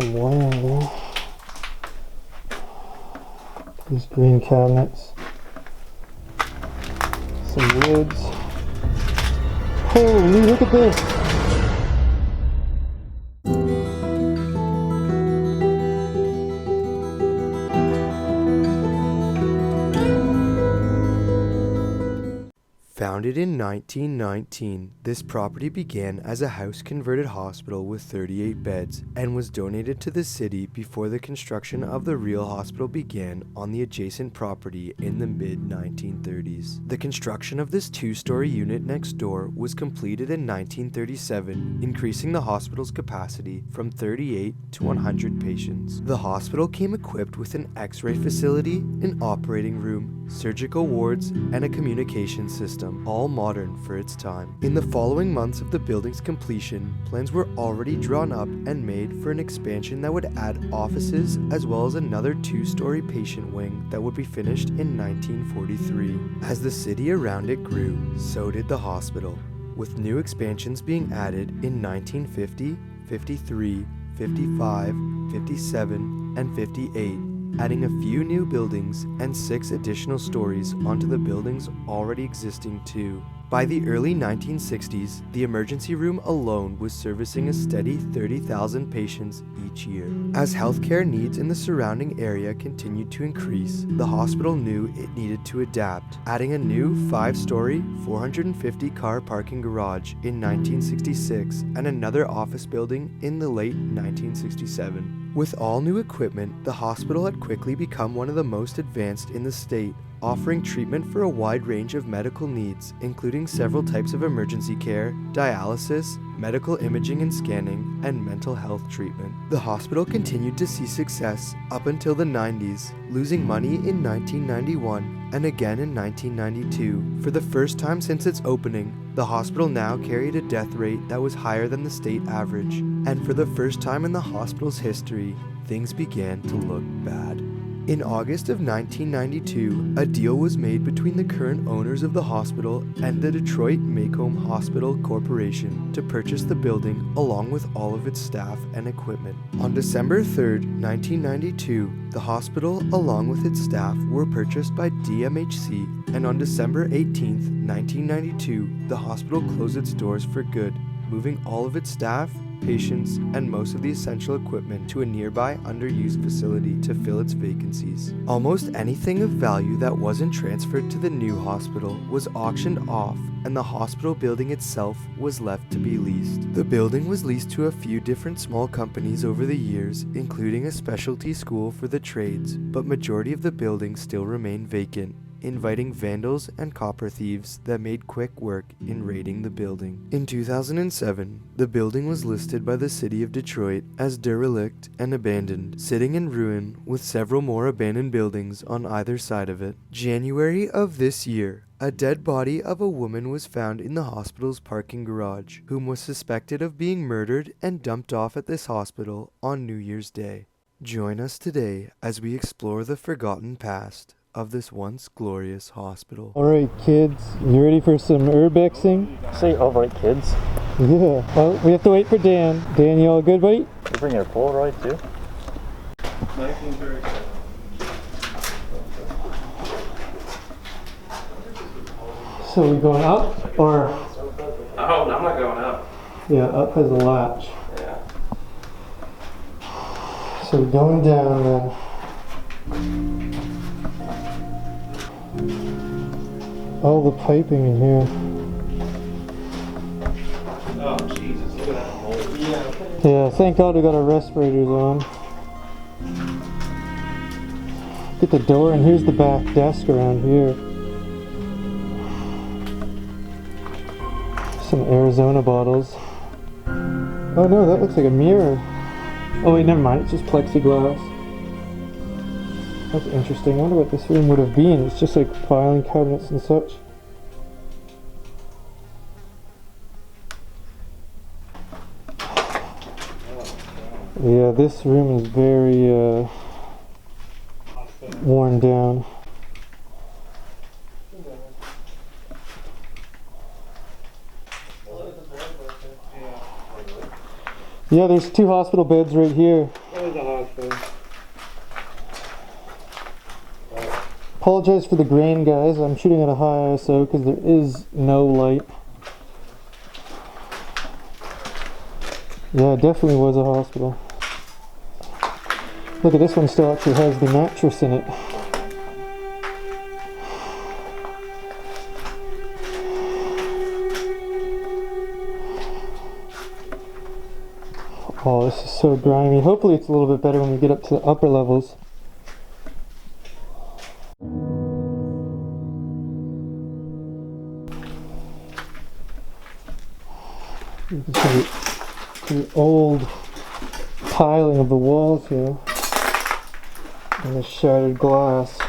some wire in there. These green cabinets. Some woods. Holy, look at this! Founded in 1919, this property began as a house-converted hospital with 38 beds and was donated to the city before the construction of the real hospital began on the adjacent property in the mid-1930s. The construction of this two-story unit next door was completed in 1937, increasing the hospital's capacity from 38 to 100 patients. The hospital came equipped with an X-ray facility, an operating room, surgical wards, and a communication system, all modern for its time. In the following months of the building's completion, plans were already drawn up and made for an expansion that would add offices as well as another two-story patient wing that would be finished in 1943. As the city around it grew, so did the hospital, with new expansions being added in 1950, 53, 55, 57, and 58. Adding a few new buildings and 6 additional stories onto the buildings already existing too. By the early 1960s, the emergency room alone was servicing a steady 30,000 patients each year. As healthcare needs in the surrounding area continued to increase, the hospital knew it needed to adapt, adding a new 5-story, 450-car parking garage in 1966 and another office building in the late 1967. With all new equipment, the hospital had quickly become one of the most advanced in the state, offering treatment for a wide range of medical needs, including several types of emergency care, dialysis, medical imaging and scanning, and mental health treatment. The hospital continued to see success up until the 90s, losing money in 1991 and again in 1992. For the first time since its opening, the hospital now carried a death rate that was higher than the state average, and for the first time in the hospital's history, things began to look bad. In August of 1992, a deal was made between the current owners of the hospital and the Detroit Macomb Hospital Corporation to purchase the building along with all of its staff and equipment. On December 3rd, 1992, the hospital along with its staff were purchased by DMHC, and on December 18th, 1992, the hospital closed its doors for good, moving all of its staff, patients, and most of the essential equipment to a nearby underused facility to fill its vacancies. Almost anything of value that wasn't transferred to the new hospital was auctioned off, and the hospital building itself was left to be leased. The building was leased to a few different small companies over the years, including a specialty school for the trades, but majority of the building still remained vacant, inviting vandals and copper thieves that made quick work in raiding the building. In 2007, the building was listed by the city of Detroit as derelict and abandoned, sitting in ruin with several more abandoned buildings on either side of it. January of this year, a dead body of a woman was found in the hospital's parking garage, whom was suspected of being murdered and dumped off at this hospital on New Year's Day. Join us today as we explore the forgotten past of this once glorious hospital. Alright kids, you ready for some urbexing? Say alright kids. Yeah. Well, we have to wait for Dan. Dan, you all good, buddy? You bring your Polaroid too? 1937. So we going up or? Oh, I'm not going up. Yeah, up has a latch. Yeah. So we're going down then. All the piping in here. Oh, Jesus, look at that hole. Yeah, thank God we got our respirators on. Get the door, and here's the back desk around here. Some Arizona bottles. Oh no, that looks like a mirror. Oh wait, never mind, it's just plexiglass. That's interesting. I wonder what this room would have been. It's just like filing cabinets and such. Yeah, this room is very worn down. Yeah, there's 2 hospital beds right here. is a hospital. Apologize for the grain, guys. I'm shooting at a high ISO because there is no light. Yeah, it definitely was a hospital. Look at this one, still actually has the mattress in it. Oh, this is so grimy. Hopefully it's a little bit better when we get up to the upper levels. You can see the old tiling of the walls here and the shattered glass.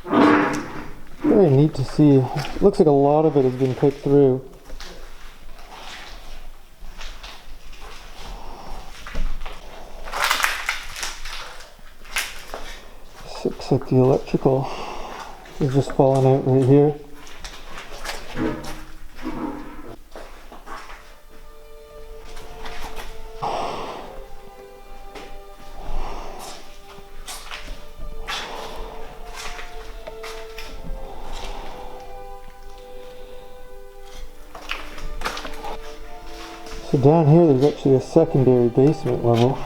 Very neat to see. It looks like a lot of it has been picked through. Looks like the electrical is just falling out right here. So down here there's actually a secondary basement level.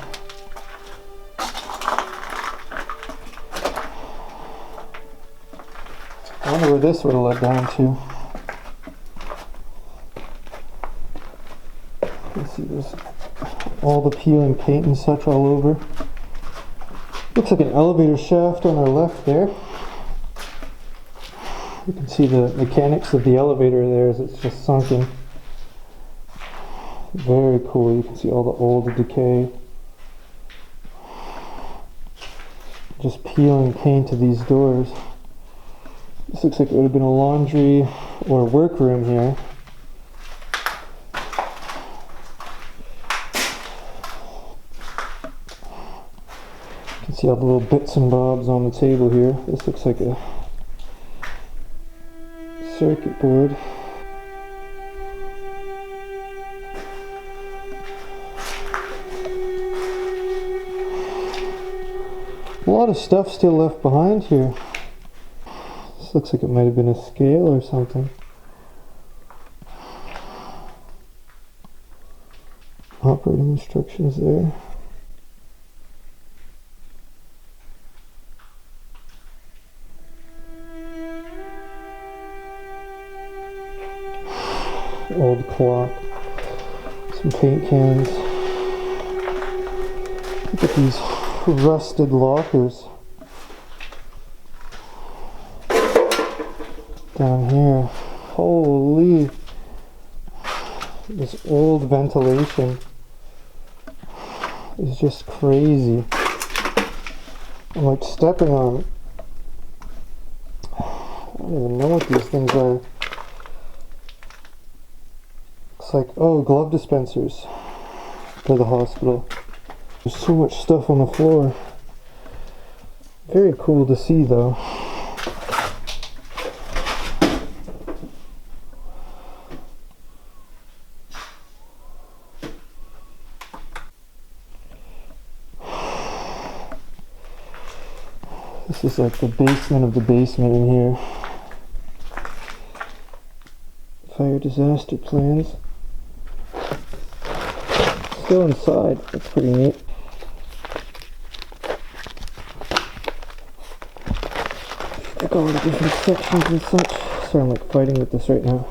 I wonder where this would have led down to. You can see there's all the peeling paint and such all over. Looks like an elevator shaft on our left there. You can see the mechanics of the elevator there as it's just sunken. Very cool. You can see all the old decay. Just peeling paint to these doors. This looks like it would have been a laundry or a workroom here. You can see all the little bits and bobs on the table here. This looks like a circuit board. A lot of stuff still left behind here. This looks like it might have been a scale or something. Operating instructions there. Old clock. Some paint cans. Look at these rusted lockers. Down here, holy, this old ventilation is just crazy. I'm like stepping on it. I don't even know what these things are. It's like, oh, glove dispensers for the hospital. There's so much stuff on the floor. Very cool to see though. This is like the basement of the basement in here. Fire disaster plans. Still inside, that's pretty neat. Like all the different sections and such. Sorry, I'm like fighting with this right now.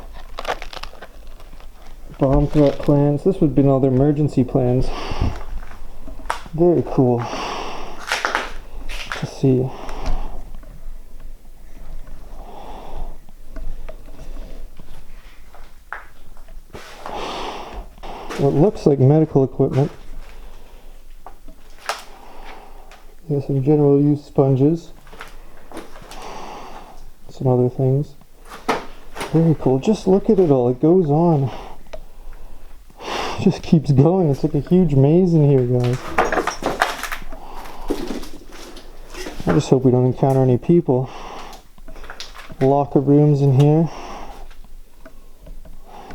Bomb threat plans. This would have been all their emergency plans. Very cool to see. What looks like medical equipment. There's some general use sponges. Some other things. Very cool. Just look at it all. It goes on. It just keeps going. It's like a huge maze in here, guys. I just hope we don't encounter any people. Locker rooms in here.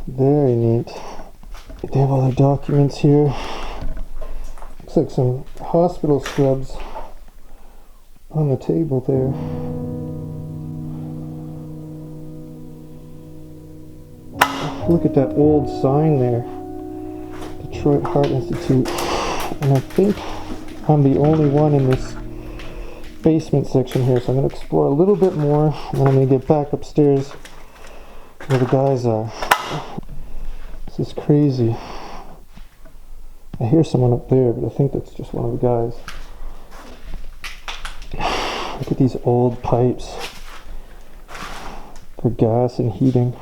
Very neat. They have all their documents here. Looks like some hospital scrubs on the table there. Look at that old sign there. Detroit Heart Institute. And I think I'm the only one in this basement section here, so I'm going to explore a little bit more, and then I'm going to get back upstairs where the guys are. This is crazy. I hear someone up there, but I think that's just one of the guys. Look at these old pipes for gas and heating.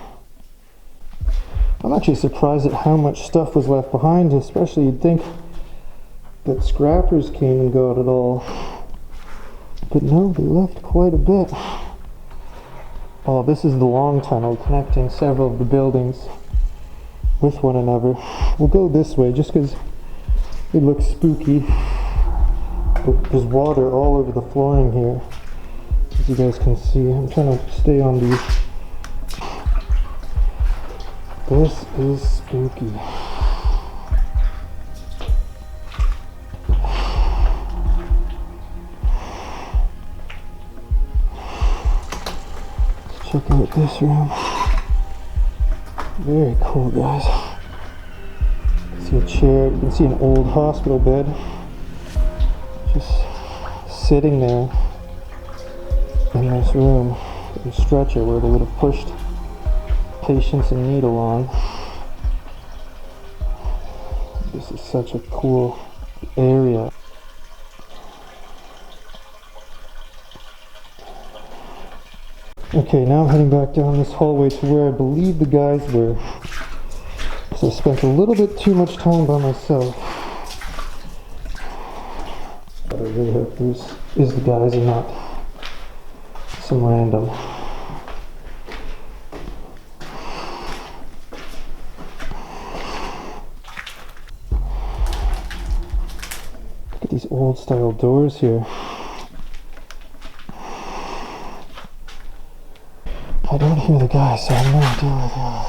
I'm actually surprised at how much stuff was left behind, especially you'd think that scrappers came and got it all. But no, they left quite a bit. Oh, this is the long tunnel connecting several of the buildings with one another. We'll go this way just because it looks spooky. But there's water all over the flooring here, as you guys can see. I'm trying to stay on these. This is spooky. Check out this room. Very cool, guys. You can see a chair. You can see an old hospital bed just sitting there in this room. A stretcher where they would have pushed patients in need along. This is such a cool area. Okay, now I'm heading back down this hallway to where I believe the guys were. So I spent a little bit too much time by myself. But I really hope this is the guys and not some random. Look at these old style doors here. I don't hear the guys, so I have no idea where they are.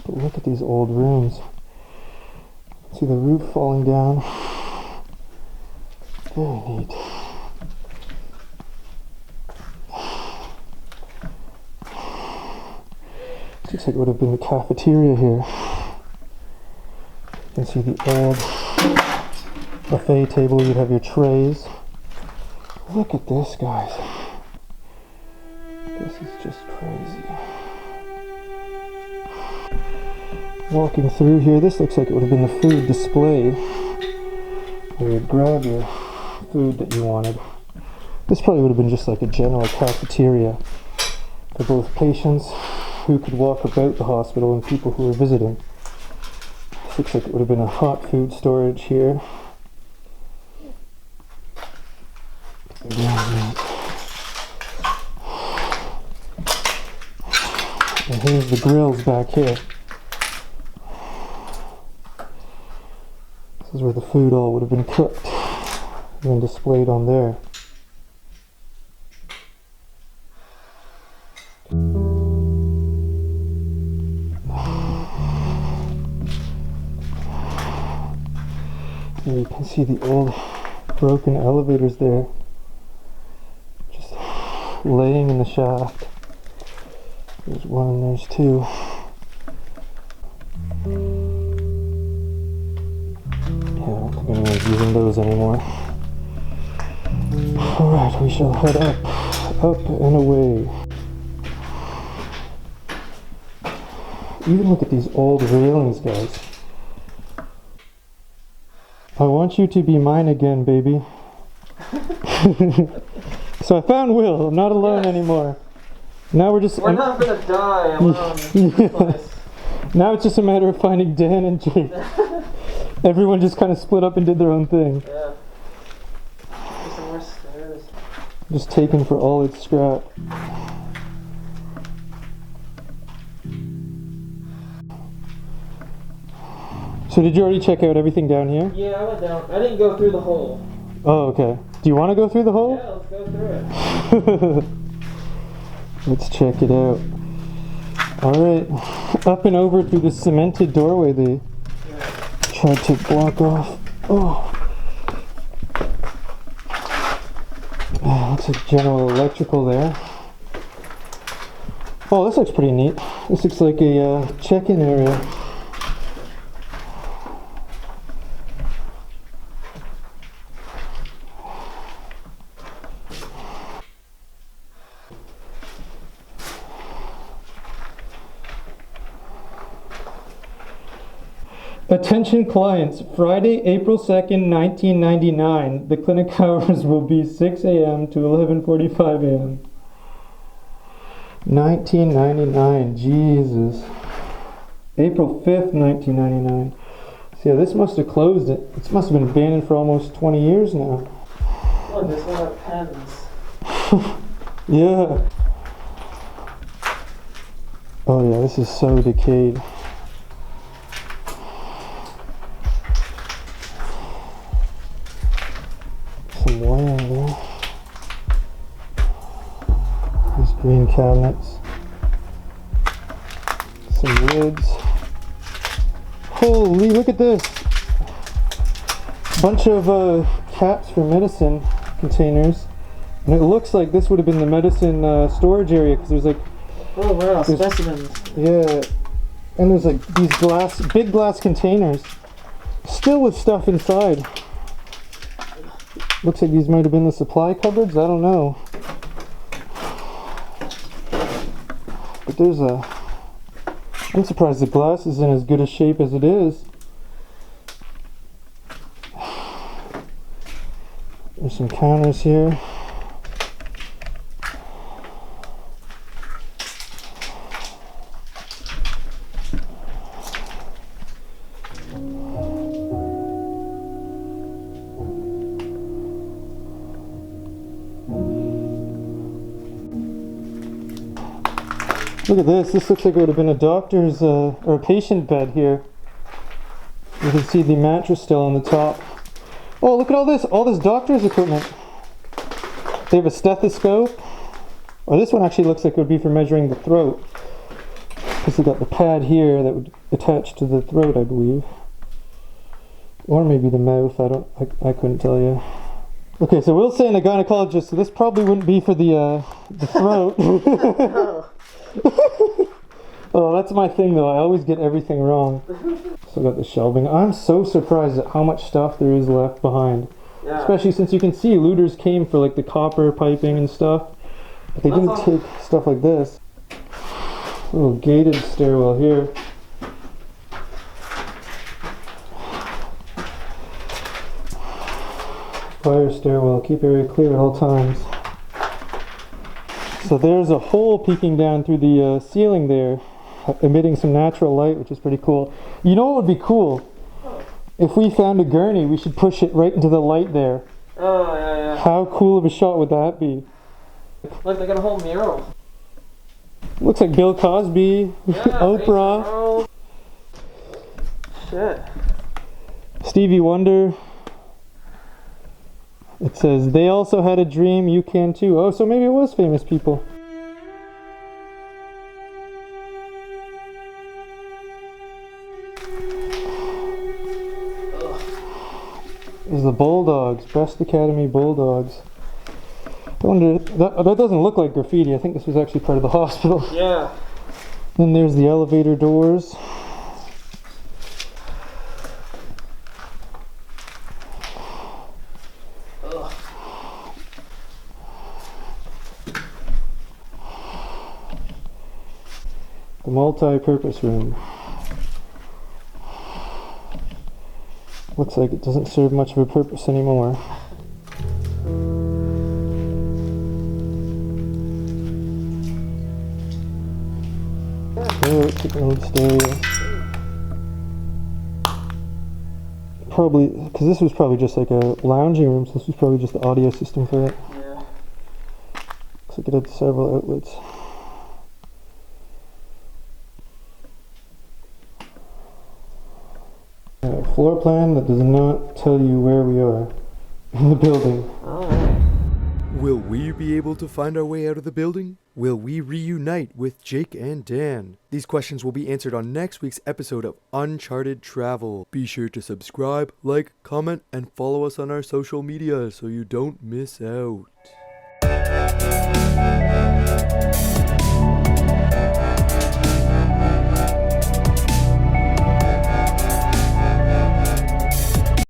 But look at these old rooms. See the roof falling down. Very neat. This looks like it would have been the cafeteria here. You can see the old buffet table. You'd have your trays. Look at this, guys. This is just crazy. Walking through here, this looks like it would have been the food display where you'd grab your food that you wanted. This probably would have been just like a general cafeteria for both patients who could walk about the hospital and people who were visiting. This looks like it would have been a hot food storage here. And here's the grills back here. This is where the food all would have been cooked and then displayed on there. And you can see the old broken elevators there, just laying in the shaft. There's one and there's two. Yeah, I don't think anyone's using those anymore. Alright, we shall head up and away. Even look at these old railings, guys. I want you to be mine again, baby. So I found Will. I'm not alone anymore. Now we're not gonna die alone in this place. Now it's just a matter of finding Dan and Jake. Everyone just kind of split up and did their own thing. Yeah. There's some more stairs. Just taken for all its scrap. So did you already check out everything down here? Yeah, I went down. I didn't go through the hole. Oh, okay. Do you want to go through the hole? Yeah, let's go through it. Let's check it out. Alright. up and over through the cemented doorway they tried to block off. Oh. Looks like general electrical there. Oh, this looks pretty neat. This looks like a check-in area. Attention clients, Friday, April 2nd, 1999. The clinic hours will be 6 a.m. to 11:45 a.m. 1999, Jesus. April 5th, 1999. So yeah, this must have closed it. This must have been abandoned for almost 20 years now. Look, there's a lot of pens. Yeah. Oh yeah, this is so decayed. Some wiring there. These green cabinets. Some lids. Holy, look at this! Bunch of caps for medicine containers. And it looks like this would have been the medicine storage area because there's like... Oh wow, specimens. Yeah. And there's like these big glass containers. Still with stuff inside. Looks like these might have been the supply cupboards, I don't know. But there's a... I'm surprised the glass is in as good a shape as it is. There's some counters here. Look at this. This looks like it would have been a doctor's or a patient bed here. You can see the mattress still on the top. Oh, look at all this doctor's equipment. They have a stethoscope. Or this one actually looks like it would be for measuring the throat. Because they got the pad here that would attach to the throat, I believe. Or maybe the mouth. I couldn't tell you. Okay, so Will's saying a gynecologist, so this probably wouldn't be for the throat. Oh, that's my thing though. I always get everything wrong. Still got the shelving. I'm so surprised at how much stuff there is left behind. Yeah. Especially since you can see looters came for like the copper piping and stuff. But they didn't take stuff like this. A little gated stairwell here. Fire stairwell. Keep area clear at all times. So there's a hole peeking down through the ceiling there, emitting some natural light, which is pretty cool. You know what would be cool? If we found a gurney, we should push it right into the light there. Oh, yeah, yeah. How cool of a shot would that be? Look, they got a whole mural. Looks like Bill Cosby, Yeah, Oprah, oh. Shit. Stevie Wonder. It says, they also had a dream, you can too. Oh, so maybe it was famous people. There's the Bulldogs, Breast Academy Bulldogs. I wonder, that doesn't look like graffiti. I think this was actually part of the hospital. Yeah. Then there's the elevator doors. The multi-purpose room. Looks like it doesn't serve much of a purpose anymore. Oh, it's an old stereo. Probably, because this was probably just like a lounging room, so this was probably just the audio system for it. Yeah. Looks like it had several outlets. A floor plan that does not tell you where we are in the building. Alright. Will we be able to find our way out of the building? Will we reunite with Jake and Dan? These questions will be answered on next week's episode of Uncharted Travel. Be sure to subscribe, like, comment, and follow us on our social media so you don't miss out.